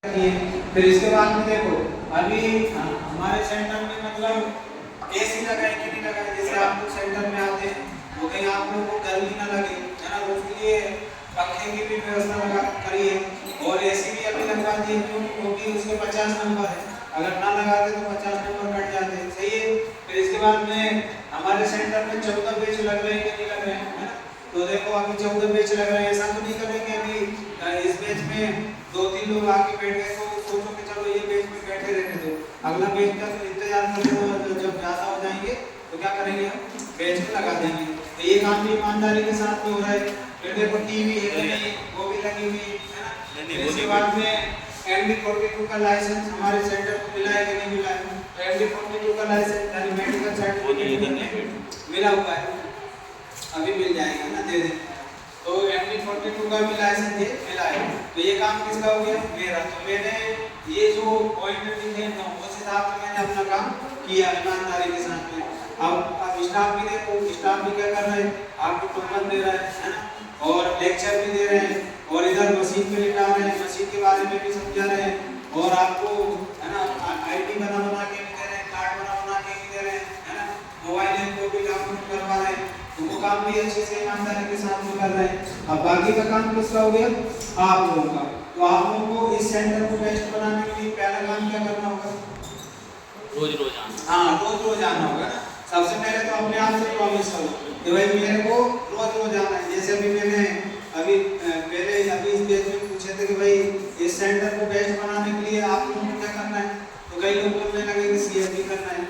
फिर इसके बाद में देखो अभी हमारे सेंटर में मतलब एसी लगा है कि नहीं लगा है। जैसे आप लोग सेंटर में आते हैं तो कहीं आप लोगों को गर्मी ना लगे है ना, तो उसके लिए पंखे की भी व्यवस्था लगा करिए और एसी भी अभी लगवा दिए क्योंकि उसके 50 नंबर है, अगर ना लगाते तो 50 नंबर कट जाते हैं। सही है। फिर इसके बाद में हमारे सेंटर में 14 बेंच लग रहे हैं कि नहीं लग रहे हैं, है ना। तो देखो अभी 14 बेंच लग रहे हैं, ऐसा तो नहीं करेंगे अभी इस बेंच में 2-3 लोग आके बैठ गए तो सोचो कि चलो ये बेंच में बैठे रहने दो, अगला बेंच का तो इंतजार करते हो, जब ज्यादा हो जाएंगे तो क्या करेंगे हम बेंच में लगा देंगे। तो ये काम भी ईमानदारी के साथ में हो रहा है। फिर देखो टीवी है कि नहीं, वो भी लगी हुई है ना। फिर इसके बाद में MD42 का लाइसेंस हमारे सेंटर को मिला है कि नहीं मिला है। तो MD42 का लाइसेंस यानी मेडिकल सर्टिफिकेट मिला हुआ है, अभी मिल जाएगा ना, दे दें। तो MD42 का भी लाइसेंस ये मिला है। तो ये काम किसका हो गया, मेरा। तो मैंने ये जो पॉइंट लिखे हैं उस हिसाब से मैंने अपना काम किया ईमानदारी के साथ में। अब स्टाफ भी देखो, स्टाफ भी क्या कर रहा है, आपको टोकन दे रहा है ना, और लेक्चर भी दे रहे हैं और इधर मशीन पे लिखा रहे हैं, मशीन के बारे में भी समझा रहे हैं और आपको है ना ID बना के भी दे रहे हैं, कार्ड बना के भी दे रहे हैं, है ना, मोबाइल को भी डाउनलोड करवा रहे हैं। तो वो काम भी अच्छे से ईमानदारी के साथ में कर रहे हैं। अब बाकी का काम किसका हो गया, आप लोगों का। तो आप लोगों को इस सेंटर को बेस्ट बनाने के लिए पहला काम क्या करना होगा, रोज आना। हाँ रोज आना होगा ना। सबसे पहले तो अपने आप से प्रॉमिस करो कि भाई मेरे को रोज आना है। जैसे अभी मैंने अभी इस बेच में पूछे थे कि भाई इस सेंटर को बेस्ट बनाने के लिए आप लोगों को क्या करना है, तो कई लोग बोलने लगे कि CSB करना है।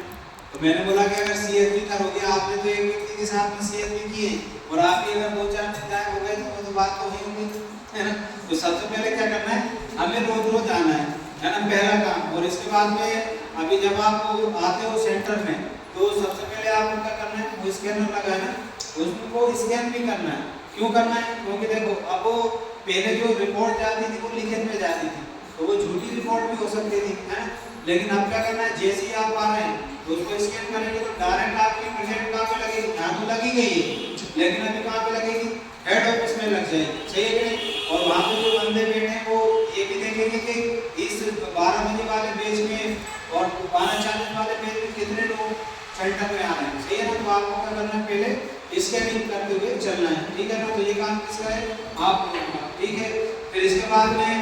तो मैंने बोला कि अगर CSB करोगे, आपने तो एक व्यक्ति के साथ में CSB किए और आपकी अगर 2-4 चिंताएं हो गए तो बात तो वही होगी, है ना। तो सबसे पहले क्या करना है, हमें रोज आना है ना, पहला काम। और इसके बाद में अभी जब आप आते हो सेंटर में तो सबसे पहले आपको क्या करना है, वो स्कैनर लगा है ना, उसको स्कैन भी करना है। क्यों करना है, क्योंकि देखो अब वो पहले जो रिपोर्ट जाती थी वो लिखित में जाती थी, तो वो झूठी रिपोर्ट भी हो सकती थी, है ना। लेकिन अब क्या करना है, जैसे ही आप आ रहे हैं तो उसको स्कैन करेंगे तो डायरेक्ट आपकी प्रेजेंट कहाँ पे लगेगी, यहाँ तो लगी गई है, लेकिन अभी कहाँ पे लगेगी, हेड ऑफिस में लग जाएगी। सही है कि नहीं। और वहाँ पे जो बंदे बैठे हैं वो ये भी देखेंगे कि इस 12 बजे वाले बेच में और 12:40 वाले बेच में कितने लोग सेंटर में आ रहे हैं। सही है ना। तो आपको क्या करना है, पहले स्कैनिंग करते हुए चलना है, ठीक है ना। तो ये काम किसका है, आप लोगों का, ठीक है। फिर इसके बाद में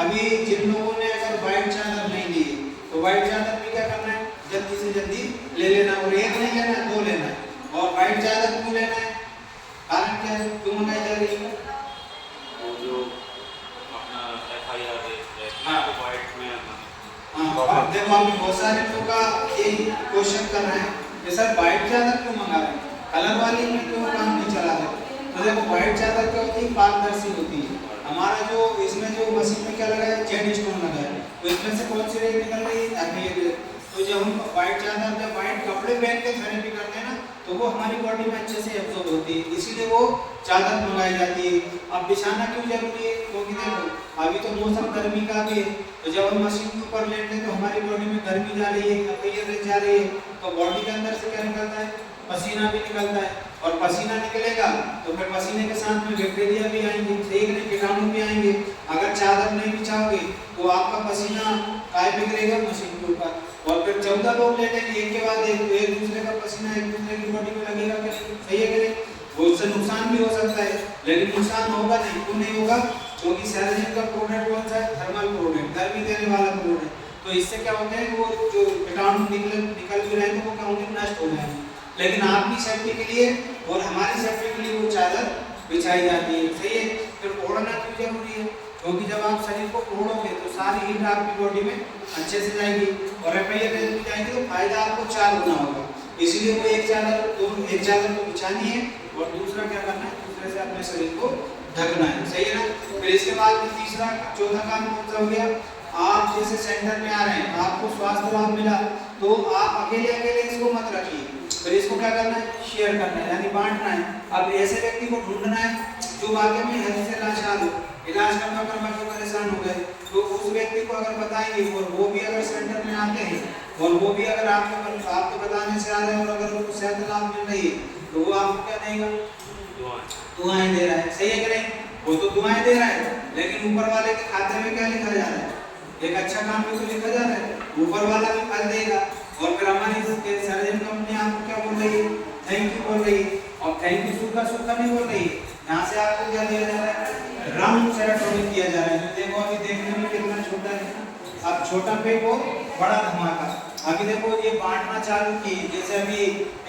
अभी जिन लोगों ने अगर व्हाइट चादर नहीं ली तो व्हाइट चादर भी क्या करना है, जल्दी से जल्दी ले लेना। और एक नहीं लेना है, 2 लेना है। और व्हाइट चादर क्यों लेना है, कारण क्या है, क्यों मंगाई जा रही है, वो जो अपना FIR है, हाँ तो वाइट में हाँ। देखो हम बहुत सारे लोगों का यही क्वेश्चन कर रहे हैं कि सर व्हाइट चादर क्यों मंगा रहे हैं, कलर वाली में क्यों काम नहीं चला रहे। तो देखो व्हाइट चादर क्या होती है, पारदर्शी होती है। हमारा जो इसमें जो मशीन में क्या लगा है, जेड स्टोन लगा है, तो इसमें से कौन सी रेत निकल रही है, तो जब हम व्हाइट चादर जब व्हाइट कपड़े पहन के थेरेपी करते हैं ना तो वो हमारी बॉडी में अच्छे से एब्जॉर्ब होती है, इसीलिए वो चादर मंगाई जाती है। अब बिछाना क्यों जरूरी है, क्योंकि देखो अभी तो मौसम गर्मी का भी है, तो जब हम मशीन के ऊपर लेटते हैं तो हमारी बॉडी में गर्मी जा रही है, कपैयत जा रही है, तो बॉडी के अंदर से क्या निकलता है, पसीना भी निकलता है। और पसीना निकलेगा तो फिर पसीने के साथ में बैक्टीरिया भी आएंगे, ठीक है, कीटाणु भी आएंगे। अगर चादर नहीं बिछाओगे तो आपका पसीना काय बिगड़ेगा, मशीन के ऊपर, और फिर 14 लोग लेटेंगे एक के बाद एक दूसरे का पसीना एक दूसरे की बॉडी में लगेगा कि नहीं, सही है कि नहीं। वो उससे नुकसान भी हो सकता है, लेकिन नुकसान होगा नहीं, क्यों नहीं होगा, क्योंकि सैनिटाइजर का प्रोडक्ट कौन सा है, थर्मल प्रोडक्ट, गर्मी देने वाला प्रोडक्ट। तो इससे क्या होता है, वो जो कीटाणु निकल भी रहे हैं तो वो क्या होंगे, नष्ट हो जाएंगे। लेकिन आपकी सेफ्टी के लिए और हमारी सेफ्टी के लिए वो चादर बिछाई जाती है, सही है। फिर ओढ़ना क्यों जरूरी है, क्योंकि जब आप शरीर को ओढ़ोगे तो सारी हीट आपकी बॉडी में अच्छे से जाएगी और FIR भी जाएगी, तो फायदा आपको 4 गुना होगा। इसलिए वो एक चादर को बिछानी है और दूसरा क्या करना है, दूसरे से अपने शरीर को ढकना है, सही है ना। फिर इसके बाद तीसरा चौथा काम कौन सा हो गया, आप जैसे सेंटर में आ रहे हैं, आपको स्वास्थ्य लाभ मिला तो आप अकेले इसको मत रखिए, फिर इसको क्या करना है, शेयर करना है, यानी बांटना है। अब ऐसे व्यक्ति को ढूंढना है जो वाकई में हेल्थ से लाचार हो, इलाज करना के परेशान हो गए, तो उस व्यक्ति को अगर बताएंगे और वो भी अगर सेंटर में आते हैं और वो भी अगर आपके बताने से आ रहे हैं और अगर उनको सेहत लाभ मिल रही है तो वो आपको क्या देगा, दुआएं दे रहा है, सही है कि नहीं। वो तो दुआएं दे रहा है, लेकिन ऊपर वाले के खाते में क्या लिखा जा रहा है, एक अच्छा काम भी तो लिखा जा रहा है, ऊपर वाला भी फल देगा। और फिर हमारी सर्जन कंपनी आपको क्या बोल रही है, थैंक यू बोल रही है। और थैंक यू सूखा सूखा नहीं बोल रही है, यहाँ से आपको क्या दिया जा रहा है, राउंड सेरोटोनिन दिया जा रहा है। जो देखो अभी देखने में कितना छोटा है, अब छोटा फेंको बड़ा धमाका। अभी देखो ये बांटना चालू की, जैसे अभी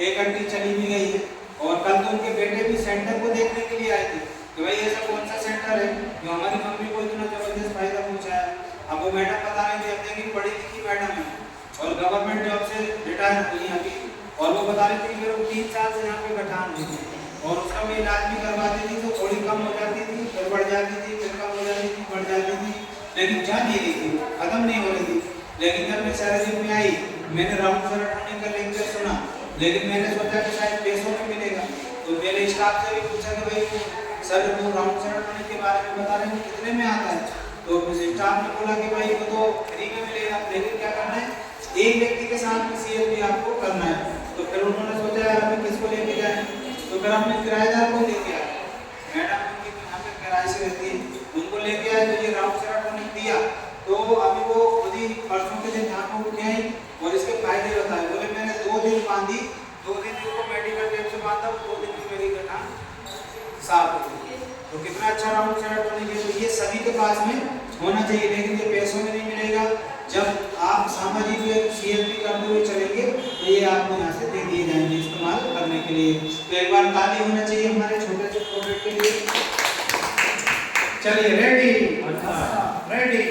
एक आंटी चली भी गई है और कल तो उनके बेटे भी सेंटर को देखने के लिए आए थे कि भाई ऐसा कौन सा सेंटर है जो हमारी मम्मी को इतना जबरदस्त फायदा पहुंचाया। अब वो मैडम बता रहे थे अपने की पढ़ी लिखी मैडम है और गवर्नमेंट जॉब से रिटायर हुई है अभी, और वो बता रहे थे कि मेरे 3 साल से यहाँ पे गठान हुई थी और उसका मैं इलाज भी करवाती थी तो थोड़ी कम हो जाती थी, फिर बढ़ जाती थी, फिर कम हो जाती थी, बढ़ जाती थी, लेकिन जा नहीं रही थी, खत्म नहीं हो रही थी। लेकिन जब मैं सर्जरी में आई, मैंने राउंड सेरोटोनिन का लेक्चर सुना, लेकिन मैंने सोचा कि शायद पैसों में मिलेगा, तो मेरे स्टाफ से भी पूछा कि भाई सर वो राउंड सेरोटोनिन के बारे में बता रहे हैं कितने में आता है, तो स्टाफ ने बोला कि भाई वो तो फ्री में मिलेगा, लेकिन क्या करना है, एक व्यक्ति के साथ में सीएसपी आपको करना है। तो फिर उन्होंने सोचा यार अभी किसको लेके जाए, तो फिर हमने किराएदार को लेके आए, मैडम उनकी यहाँ पे किराए से रहती है, उनको लेके आए तो ये राउंड सेरोटोनिन दिया। तो अभी वो खुद ही परसों के दिन यहाँ पे उठ के आई और इसके फायदे बताए, बोले मैंने 2 दिन बांधी, 2 दिन को मेडिकल टेप से बांधा, 2 दिन में मेरी गठान साफ हो गई। तो कितना अच्छा राउंड सेरोटोनिन है, तो ये सभी के पास में होना चाहिए, लेकिन ये पैसों में नहीं मिलेगा। जब आप सामाजिक सीएसपी करते हुए चलेंगे तो ये आपको यहाँ से दे दिए जाएंगे इस्तेमाल करने के लिए। तो एक बार ताली होना चाहिए हमारे छोटे से प्रोजेक्ट के लिए। चलिए रेडी, रेडी।